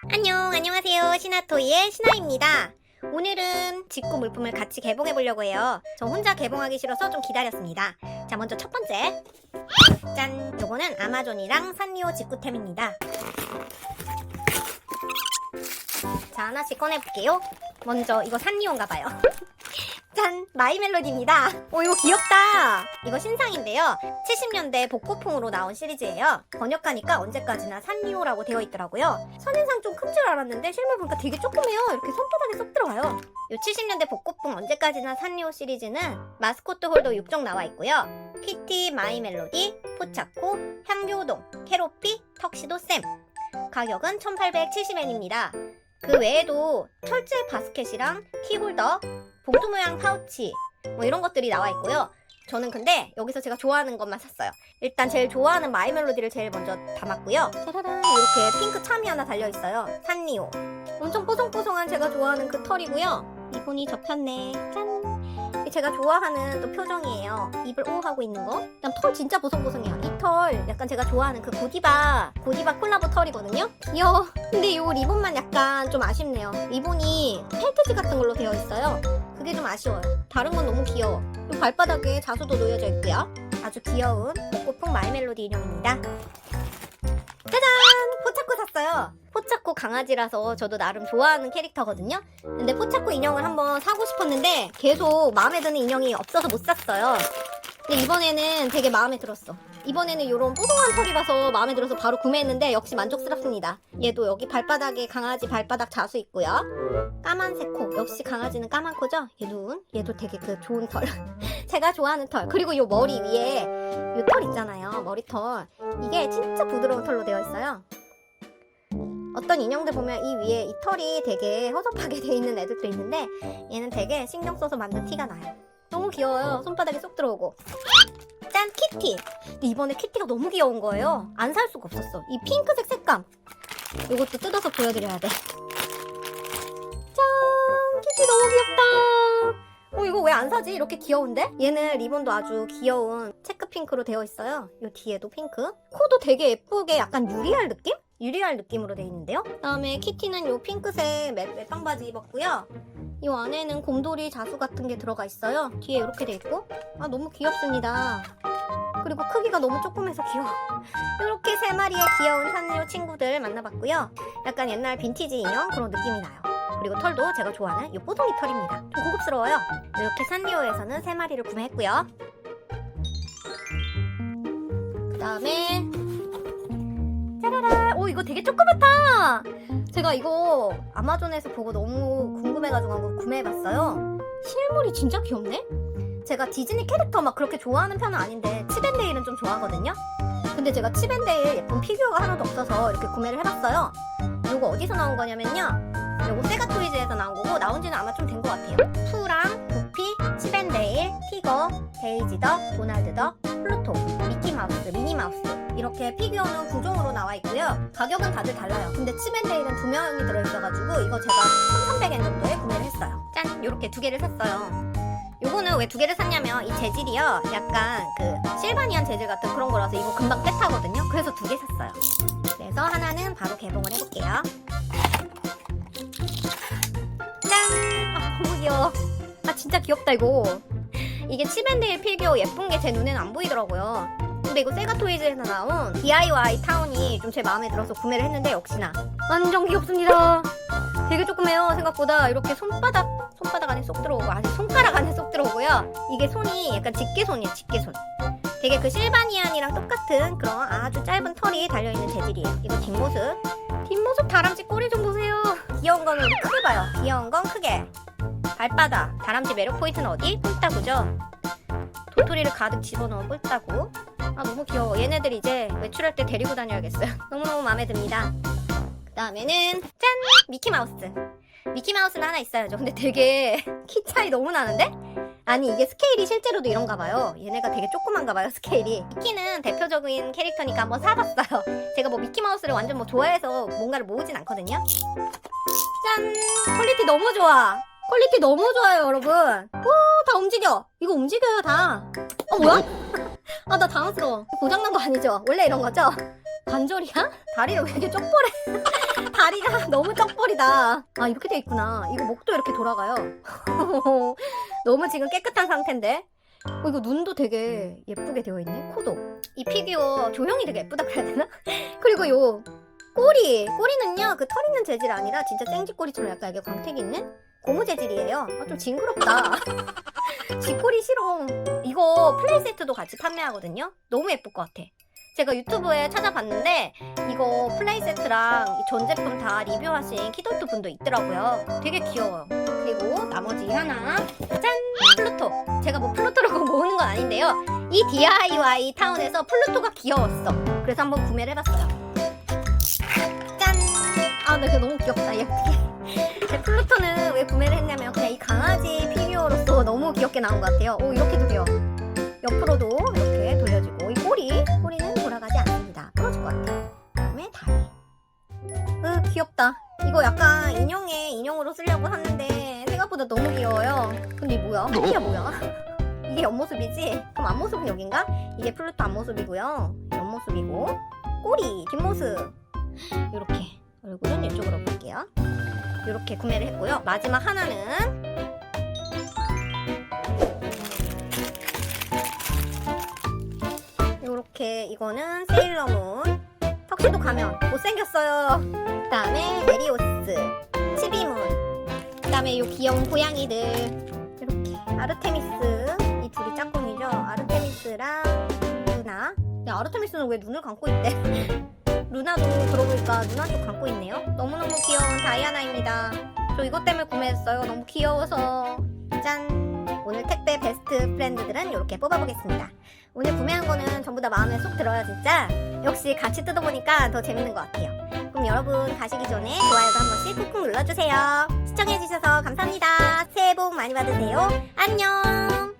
안녕하세요. 신화토이의 신화입니다. 오늘은 직구 물품을 같이 개봉해 보려고 해요. 저 혼자 개봉하기 싫어서 좀 기다렸습니다. 자, 먼저 첫 번째. 짠! 요거는 아마존이랑 산리오 직구템입니다. 자, 하나씩 꺼내볼게요. 먼저 이거 산리오인가봐요. 짠! 마이멜로디입니다. 이거 귀엽다. 이거 신상인데요. 70년대 복고풍으로 나온 시리즈예요. 번역하니까 언제까지나 산리오라고 되어 있더라고요. 선인상 좀 큰 줄 알았는데 실물 보니까 되게 조그매요. 이렇게 손바닥에 쏙 들어가요. 요 70년대 복고풍 언제까지나 산리오 시리즈는 마스코트 홀더 6종 나와 있고요. 키티, 마이멜로디, 포차코, 향교동, 캐로피, 턱시도 쌤. 가격은 1870엔입니다. 그 외에도 철제 바스켓이랑 키홀더, 봉투 모양 파우치 뭐 이런 것들이 나와 있고요. 저는 근데 여기서 제가 좋아하는 것만 샀어요. 일단 제일 좋아하는 마이멜로디를 제일 먼저 담았고요. 짜라란, 이렇게 핑크 참이 하나 달려있어요. 산리오. 엄청 뽀송뽀송한 제가 좋아하는 그 털이고요. 리본이 접혔네. 짠! 제가 좋아하는 또 표정이에요. 입을 오 하고 있는 거. 그다음 털 진짜 보송보송해요. 이 털 약간 제가 좋아하는 그 고디바 콜라보 털이거든요. 귀여워. 근데 이 리본만 약간 좀 아쉽네요. 리본이 펠트지 같은 걸로 되어 있어요. 그게 좀 아쉬워요. 다른 건 너무 귀여워. 이 발바닥에 자수도 놓여져 있고요. 아주 귀여운 복고풍 마이멜로디 인형입니다. 짜잔! 포차코 샀어요. 포차코 강아지라서 저도 나름 좋아하는 캐릭터거든요. 근데 포차코 인형을 한번 사고 싶었는데 계속 마음에 드는 인형이 없어서 못 샀어요. 근데 이번에는 되게 마음에 들었어. 이번에는 이런 뽀송한 털이라서 마음에 들어서 바로 구매했는데 역시 만족스럽습니다. 얘도 여기 발바닥에 강아지 발바닥 자수 있고요. 까만색 코. 역시 강아지는 까만 코죠? 얘도 되게 그 좋은 털. 제가 좋아하는 털. 그리고 요 머리 위에 요 털 있잖아요. 머리털. 이게 진짜 부드러운 털로 되어 있어요. 어떤 인형들 보면 이 위에 이 털이 되게 허접하게 되어 있는 애들도 있는데 얘는 되게 신경 써서 만든 티가 나요. 너무 귀여워요. 손바닥에 쏙 들어오고. 짠! 키티! 근데 이번에 키티가 너무 귀여운 거예요. 안 살 수가 없었어. 이 핑크색 색감. 이것도 뜯어서 보여드려야 돼. 짠! 키티 너무 귀엽다. 이거 왜 안 사지? 이렇게 귀여운데? 얘는 리본도 아주 귀여운 체크 핑크로 되어 있어요. 요 뒤에도 핑크. 코도 되게 예쁘게 약간 유리알 느낌? 유리알 느낌으로 되어 있는데요. 그다음에 키티는 요 핑크색 멜빵 바지 입었고요. 이 안에는 곰돌이 자수 같은 게 들어가 있어요. 뒤에 이렇게 돼 있고. 아, 너무 귀엽습니다. 그리고 크기가 너무 조그매서 귀여워. 이렇게 세 마리의 귀여운 산리오 친구들 만나봤고요. 약간 옛날 빈티지 인형 그런 느낌이 나요. 그리고 털도 제가 좋아하는 이 뽀송이 털입니다. 좀 고급스러워요. 이렇게 산리오에서는 세 마리를 구매했고요. 그 다음에 짜라라. 이거 되게 조그맣다. 제가 이거 아마존에서 보고 너무 궁금해가지고 한번 구매해봤어요. 실물이 진짜 귀엽네? 제가 디즈니 캐릭터 막 그렇게 좋아하는 편은 아닌데 칩앤데일은 좀 좋아하거든요. 근데 제가 칩앤데일 예쁜 피규어가 하나도 없어서 이렇게 구매를 해봤어요. 이거 어디서 나온 거냐면요, 요거 세가토이즈에서 나온 거고 나온 지는 아마 좀 된 것 같아요. 푸랑 구피, 칩앤데일, 티거, 데이지덕, 도날드덕, 플루토, 미키마우스, 미니마우스 이렇게 피규어는 9종으로 나와 있고요. 가격은 다들 달라요. 근데 칩앤데일은 2명이 들어있어가지고 이거 제가 1,300엔 정도에 구매를 했어요. 짠! 요렇게 2개를 샀어요. 요거는 왜 2개를 샀냐면 이 재질이요, 약간 그 실바니안 재질 같은 그런 거라서 이거 금방 때타거든요. 그래서 2개 샀어요. 그래서 하나는 바로 개봉을 해볼게요. 짠! 아, 너무 귀여워. 아, 진짜 귀엽다 이거. 이게 칩앤데일 피규어 예쁜 게 제 눈에는 안 보이더라고요. 근데 이거 세가토이즈에서 나온 DIY 타운이 좀 제 마음에 들어서 구매를 했는데 역시나 완전 귀엽습니다. 되게 조그매요. 생각보다. 이렇게 손바닥 안에 쏙 들어오고, 아니 손가락 안에 쏙 들어오고요. 이게 손이 약간 집게손이에요. 집게손. 되게 그 실바니안이랑 똑같은 그런 아주 짧은 털이 달려있는 재질이에요. 이거 뒷모습 다람쥐 꼬리 좀 보세요. 귀여운 거는 크게 봐요. 귀여운 건 크게. 발바닥. 다람쥐 매력 포인트는 어디? 뿔따구죠. 도토리를 가득 집어넣은 뿔따구. 아, 너무 귀여워. 얘네들 이제 외출할 때 데리고 다녀야겠어요. 너무너무 마음에 듭니다. 그 다음에는 짠! 미키마우스는 하나 있어야죠. 근데 되게 키 차이 너무 나는데? 아니, 이게 스케일이 실제로도 이런가 봐요. 얘네가 되게 조그만가 봐요, 스케일이. 미키는 대표적인 캐릭터니까 한번 사봤어요. 제가 뭐 미키마우스를 완전 뭐 좋아해서 뭔가를 모으진 않거든요. 짠! 퀄리티 너무 좋아. 퀄리티 너무 좋아요, 여러분. 다 움직여. 이거 움직여요, 다. 뭐야? 아, 나 당황스러워. 고장난 거 아니죠? 원래 이런 거죠? 관절이야? 다리를 왜 이렇게 쪽벌해? 다리가 너무 떡벌이다. 아, 이렇게 돼 있구나. 이거 목도 이렇게 돌아가요. 너무 지금 깨끗한 상태인데. 이거 눈도 되게 예쁘게 되어 있네. 코도. 이 피규어 조형이 되게 예쁘다 그래야 되나? 그리고 요 꼬리는요, 그 털 있는 재질 아니라 진짜 생쥐꼬리처럼 약간 이게 광택이 있는 고무 재질이에요. 아, 좀 징그럽다. 쥐꼬리 싫어. 이거 플레이 세트도 같이 판매하거든요. 너무 예쁠 것 같아. 제가 유튜브에 찾아봤는데 이거 플레이 세트랑 전 제품 다 리뷰하신 키덜트 분도 있더라고요. 되게 귀여워요. 그리고 나머지 하나, 짠! 플루토. 제가 뭐 플루토라고 모으는 건 아닌데요. 이 DIY 타운에서 플루토가 귀여웠어. 그래서 한번 구매를 해봤어요. 짠! 아, 근데 너무 귀엽다. 얘 어떻게? 제 플루토는 왜 구매를 했냐면 그냥 이 강아지 피규어로서 너무 귀엽게 나온 것 같아요. 오, 이렇게도 귀여워. 옆으로도 이렇게 돌려주고, 이 꼬리는 돌아가지 않습니다. 풀어줄 것 같아요. 그다음에 다리. 귀엽다. 이거 약간 인형으로 쓰려고 샀는데 생각보다 너무 귀여워요. 근데 이게 뭐야? 이게 뭐야? 이게 옆모습이지? 그럼 앞모습은 여긴가? 이게 플루토 앞모습이고요. 옆모습이고, 꼬리 뒷모습. 이렇게 얼굴은 이쪽으로 볼게요. 이렇게 구매를 했고요. 마지막 하나는 이렇게, 이거는 세일러문 턱시도 가면 못생겼어요. 그 다음에 메리오스, 치비문, 그 다음에 요 귀여운 고양이들, 이렇게 아르테미스, 이 둘이 짝꿍이죠. 아르테미스랑 루나. 야, 아르테미스는 왜 눈을 감고 있대? 루나도 그러고보니까 눈한쪽 감고 있네요. 너무너무 귀여운 다이아나입니다. 저 이것 때문에 구매했어요. 너무 귀여워서. 짠! 오늘 택배 베스트 프렌드들은 이렇게 뽑아보겠습니다. 오늘 구매한 거는 전부 다 마음에 쏙 들어요, 진짜. 역시 같이 뜯어보니까 더 재밌는 것 같아요. 그럼 여러분 가시기 전에 좋아요도 한 번씩 꾹꾹 눌러주세요. 시청해주셔서 감사합니다. 새해 복 많이 받으세요. 안녕!